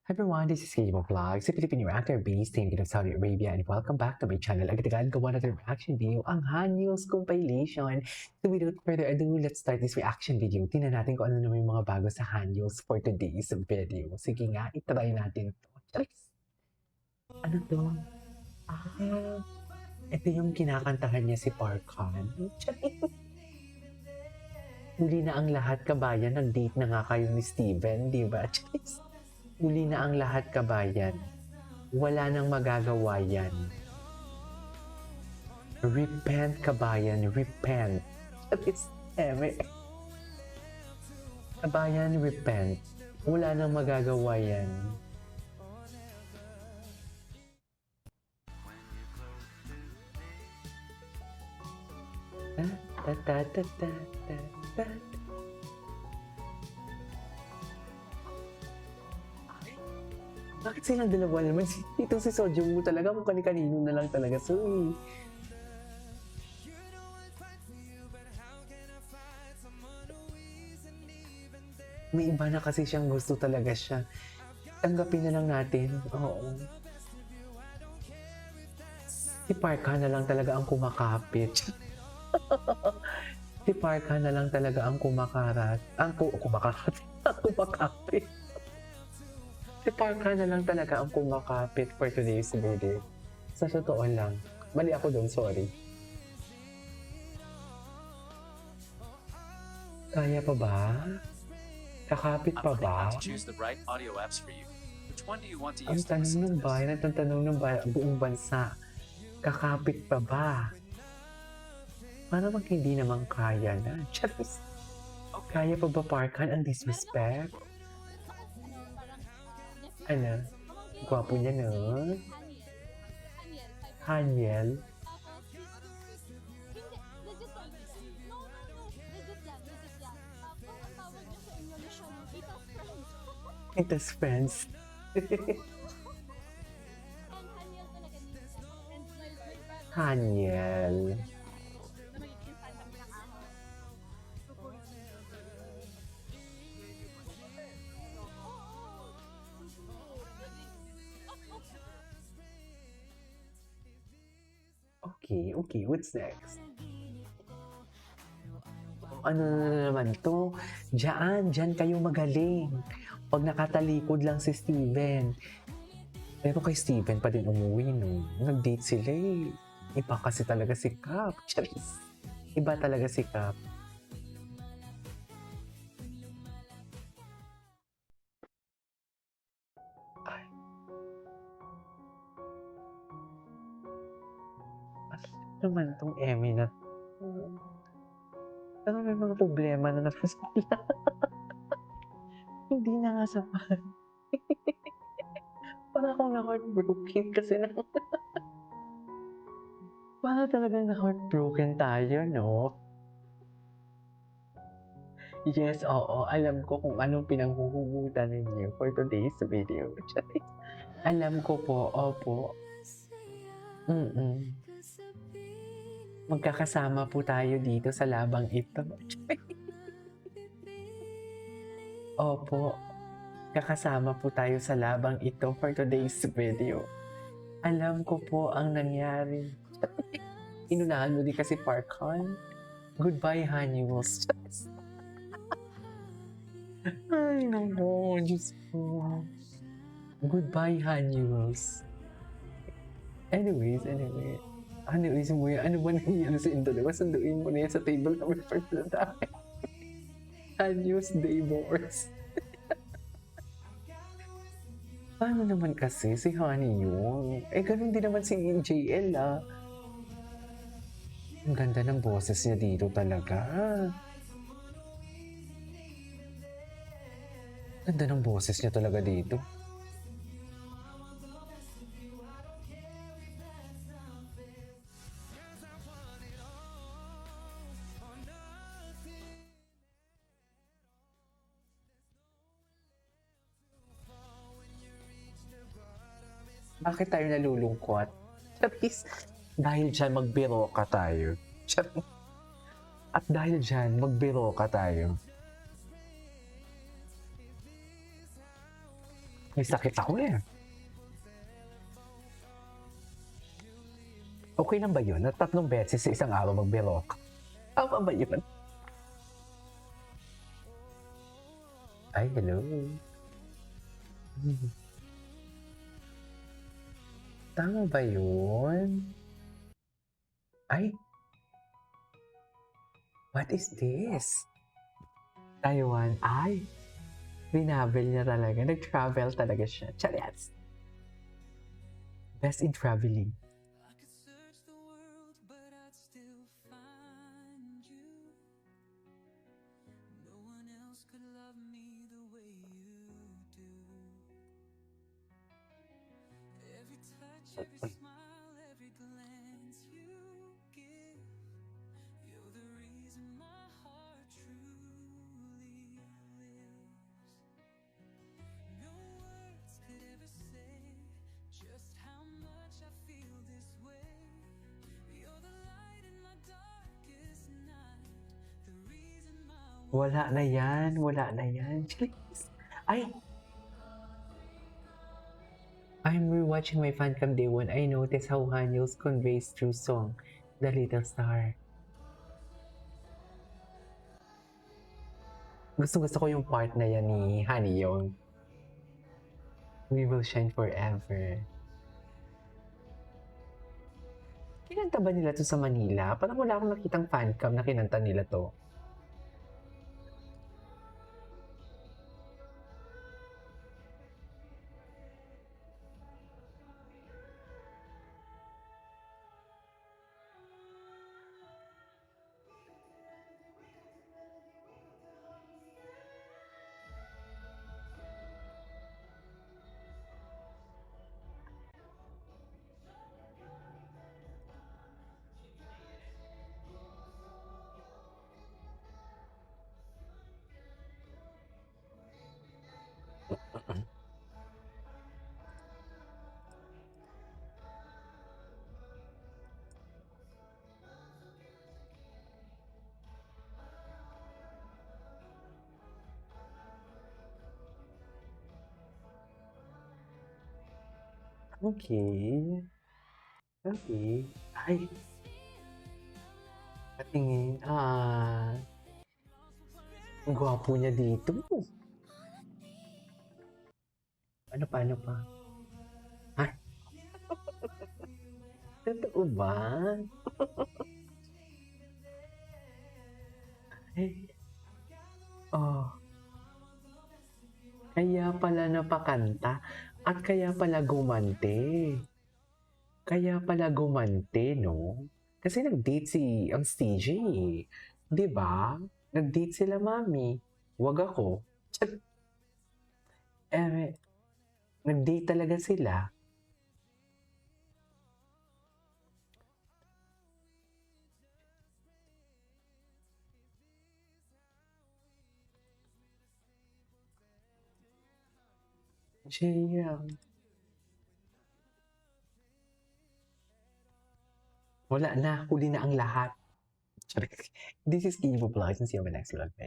Hi everyone, this is Kimo Vlog, si Filipino actor based in Saudi Arabia, and welcome back to my channel. Agad-agad gawa natin reaction video ang Han News compilation. So without further ado, let's start this reaction video. Tingnan natin kung ano naman yung mga bago sa Han News for today's video. Sige nga, itry natin to. Charis! Ano to? Ah, ito yung kinakantahan niya si Park Han. Charis! Huli na ang lahat, kabayan. Nag-date na nga kayo ni Steven, di ba? Charis! Huli na ang lahat, kabayan. Wala nang magagawa yan. Repent, kabayan, repent. It's eme. Kabayan, repent. Wala nang magagawa yan. Ta ta ta ta ta ta. Bakit silang dalawa naman? Itong si Sojung mo talaga, kung kani-kanino na lang talaga. So, may iba na kasi siyang gusto talaga siya. Tanggapin na lang natin. Oo. Si Parka na lang talaga ang kumakapit. Si Parka na lang talaga ang kumakarat. Kumakapit. Si Parka na lang talaga ang kumakapit for today's video. Sa totoo lang. Mali ako doon, sorry. Kaya pa ba? Kakapit pa ba? Ang tanong ng bayan at ang tanong ng buong bansa, kakapit pa ba? Para bang hindi naman kaya na? Charis! Kaya pa ba Parkan ang disrespect? Ano? Gwapo niya, no? Haniel? Itas friends. Haniel. Okay, what's next? Ano na naman to? Diyan kayo magaling. Pag nakatalikod lang si Steven. Pero kay Steven pa din umuwi, no? Nag-date sila eh. Iba kasi talaga si Cap. Charis. Iba talaga si Cap. Ay. Ano naman tong Emmy na? Pero may mga problema na naman sila. Hindi na nga sapat. Parang akong na-heartbroken kasi na. Parang talagang na-heartbroken tayo, no? Yes, oo. Alam ko kung anong pinanghuhugutan ninyo for today's video. Alam ko po, opo. Magkakasama po tayo dito sa labang ito. Opo. Kakasama po tayo sa labang ito for today's video. Alam ko po ang nangyari. Inunahan mo din kasi Parkon. Goodbye, Hanyuls. Ay, naku. Diyos ko. Goodbye, Hanyuls. Anyways. Mo yan. Ano ba nangyari sa inyong dalawa? Sunduin mo na yan sa table number 5 na tayo. Hanyuls divorce. Paano naman kasi si Honey yun? Eh, ganun din naman si JL, ah. Ang ganda ng boses niya dito talaga. Ganda ng boses niya talaga dito. Bakit tayo nalulungkot? Charis, dahil dyan magbiro ka tayo. Charis. At dahil dyan magbiro ka tayo. May sakit ako eh. Okay lang ba yun? Na 3 beses sa isang araw magbelok? Tama ba yun? Ay, hello. Tama ba yun? Ay, what is this? Taiwan. Ay, binavel niya talaga. Nag-travel talaga siya. Charets! Best in traveling. I could search the world, but I'd still find you. No one else could love me the way you do. Every touch, every smile, every glance you give. You're the reason my heart truly lives. No words could ever say just how much I feel this way. You're the light in my darkest night, the reason my Wala na yan. Wala na yan. Please. Ay! I'm rewatching my fancam day one. I noticed how Hanyos conveys through song, The Little Star. Gusto ko yung part na yan ni Honey yung We Will Shine Forever. Kinanta ba nila to sa Manila? Parang wala akong nakitang fancam na kinanta nila to. Okay. Okay. Ay. Patingin. Ang gwapo niya dito. Ano pa, ano pa? Ay. Totoo ba? Ay. Oh. Kaya pala napakanta at kaya pala gumante. Kaya pala gumante, no? Kasi nag-date ang CJ eh. 'Di ba? Nag-date sila, mami. Wag ako. Tiyat. Eh, nag-date talaga sila. Jaya. Wala na. Huli na ang lahat. This is Kibo Vlogs and see you on my next vlog. Bye.